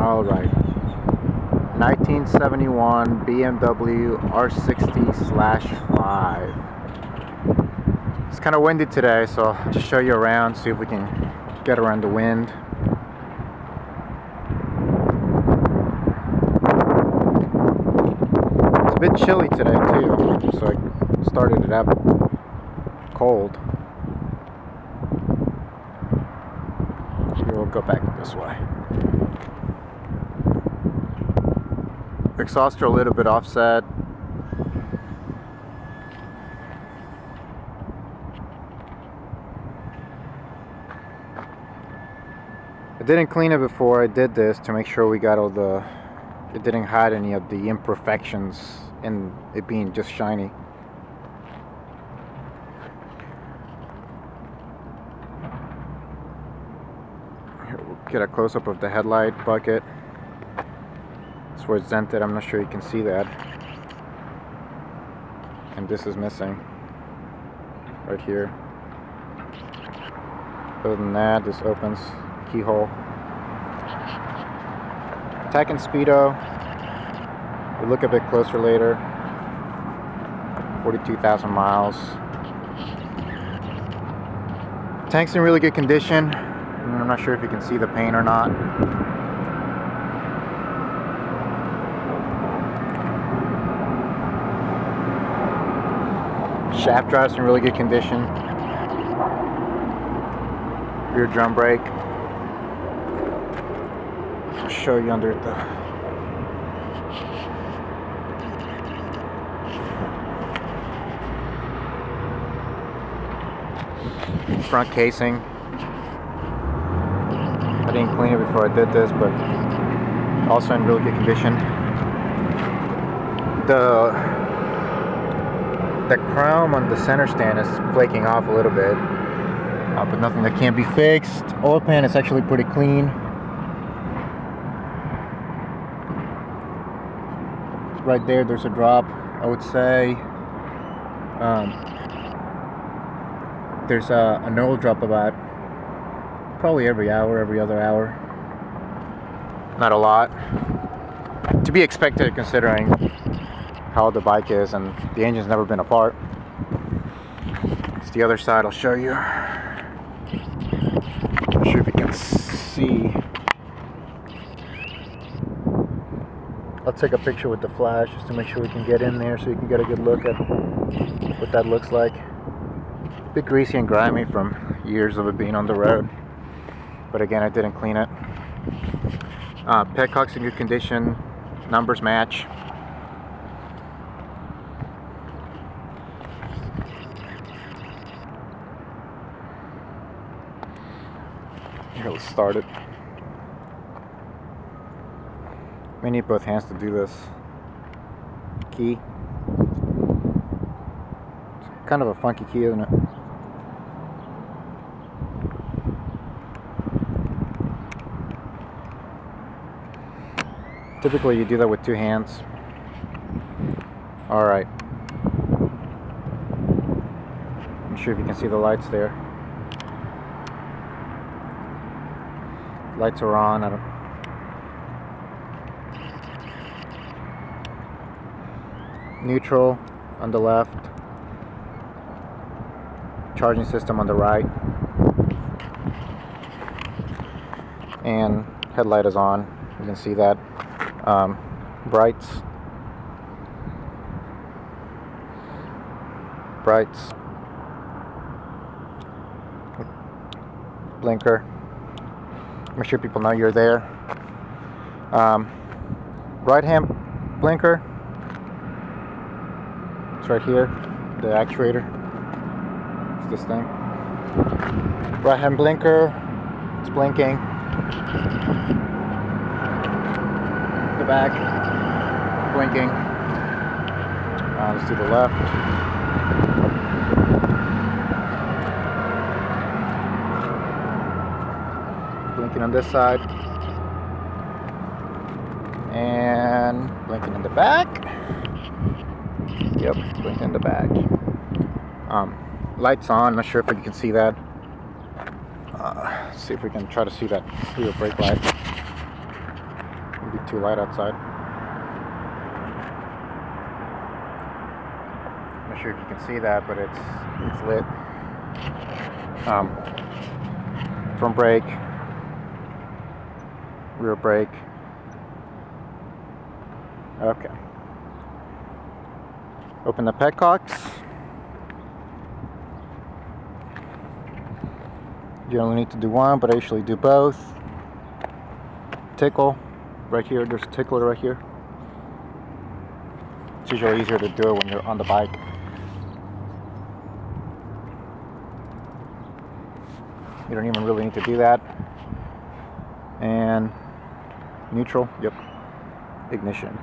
All right. 1971 BMW R60/5. It's kind of windy today, so I'll just show you around, see if we can get around the wind. It's a bit chilly today too, so I started it up cold. We'll go back this way. Exhaust are a little bit offset. I didn't clean it before I did this to make sure we got all the, it didn't hide any of the imperfections in it being just shiny. Here, we'll get a close-up of the headlight bucket. That's where it's dented. I'm not sure you can see that. And this is missing right here. Other than that, this opens keyhole. Tach and speedo. We'll look a bit closer later. 42,000 miles. Tank's in really good condition. I'm not sure if you can see the paint or not. Shaft drive's in really good condition. Rear drum brake. I'll show you under the front casing. I didn't clean it before I did this, but also in really good condition. The chrome on the center stand is flaking off a little bit, but nothing that can't be fixed. Oil pan is actually pretty clean. Right there's a drop. I would say there's an oil drop about probably every hour, every other hour. Not a lot. To be expected considering how old the bike is, and the engine's never been apart. It's the other side I'll show you. Not sure if you can see. I'll take a picture with the flash just to make sure we can get in there so you can get a good look at what that looks like. A bit greasy and grimy from years of it being on the road, but again, I didn't clean it. Petcock's in good condition, numbers match. Here, let's start it. We need both hands to do this. Key. It's kind of a funky key, isn't it? Typically you do that with two hands. Alright. I'm sure if you can see the lights there. Lights are on. Neutral on the left. Charging system on the right. And headlight is on. You can see that. Brights. Blinker. Make sure people know you're there. Right hand blinker. It's right here. The actuator. It's this thing. Right hand blinker. It's blinking. The back. Blinking. Let's do the left. Blinking on this side. And blinking in the back. Yep, blinking in the back. Lights on. Not sure if you can see that. See if we can try to see that rear brake light. It'll be too light outside. I'm not sure if you can see that, but it's lit. Front brake, rear brake. Okay. Open the petcocks. You only need to do one, but I usually do both. Tickle right here. There's a tickler right here. It's usually easier to do it when you're on the bike. You don't even really need to do that. And neutral. Yep. Ignition.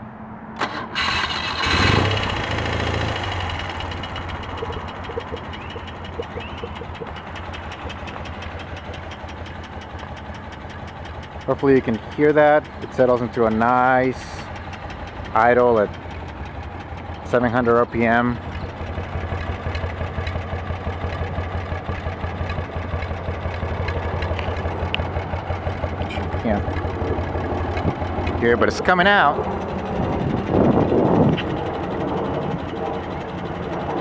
Hopefully you can hear that. It settles into a nice idle at 700 RPM. You can't hear, but it's coming out.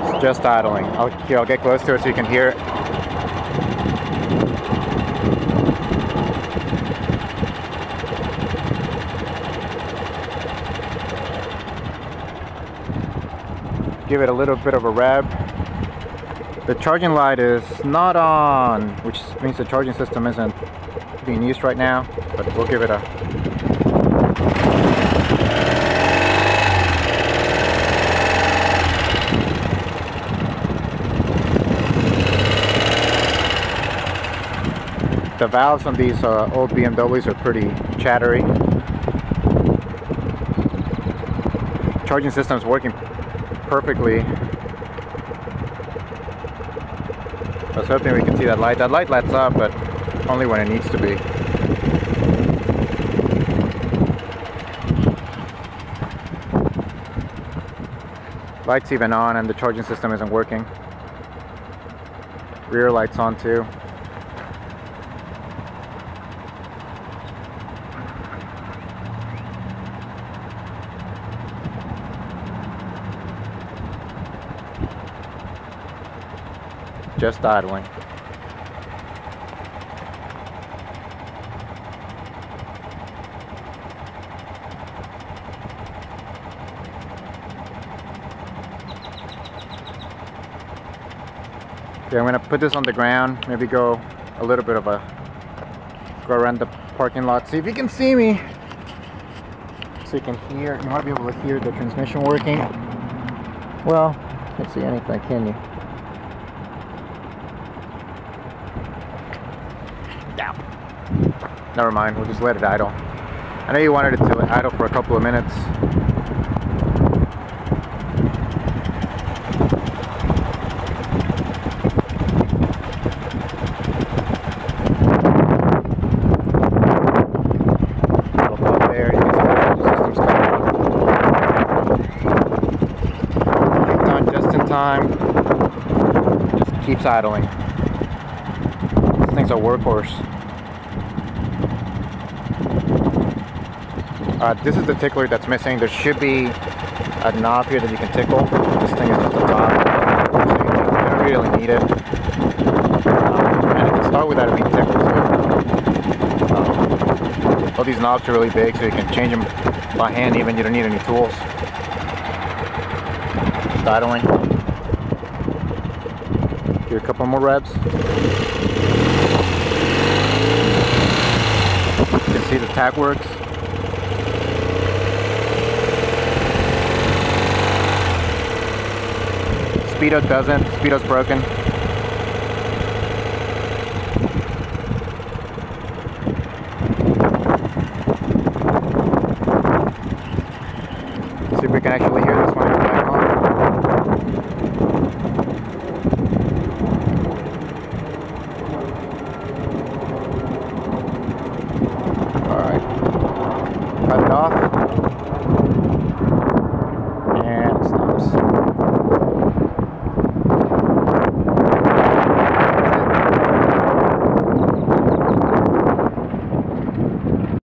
It's just idling. I'll get close to it so you can hear it. Give it a little bit of a rev. The charging light is not on, which means the charging system isn't being used right now, but we'll give it a the valves on these old BMWs are pretty chattery. Charging system is working perfectly. I was hoping we could see that light. That light lights up, but only when it needs to be. Light's even on and the charging system isn't working. Rear light's on too. Just idling. Okay, I'm gonna put this on the ground, maybe go a little bit of go around the parking lot, see if you can see me. So you can hear, you might be able to hear the transmission working. Well, can't see anything, can you? Never mind, we'll just let it idle. I know you wanted it to idle for a couple of minutes. It'll pop there, you can see the system's coming. Kicked on just in time. Just keeps idling. This thing's a workhorse. This is the tickler that's missing. There should be a knob here that you can tickle. This thing is just a knob, so you don't really need it. And it can start without it being tickled too. All these knobs are really big, so you can change them by hand even. You don't need any tools. Just idling. Do a couple more revs. You can see the tag works. Speedo doesn't. Speedo's broken. See if we can actually hear this one back on. Alright. Cut it off.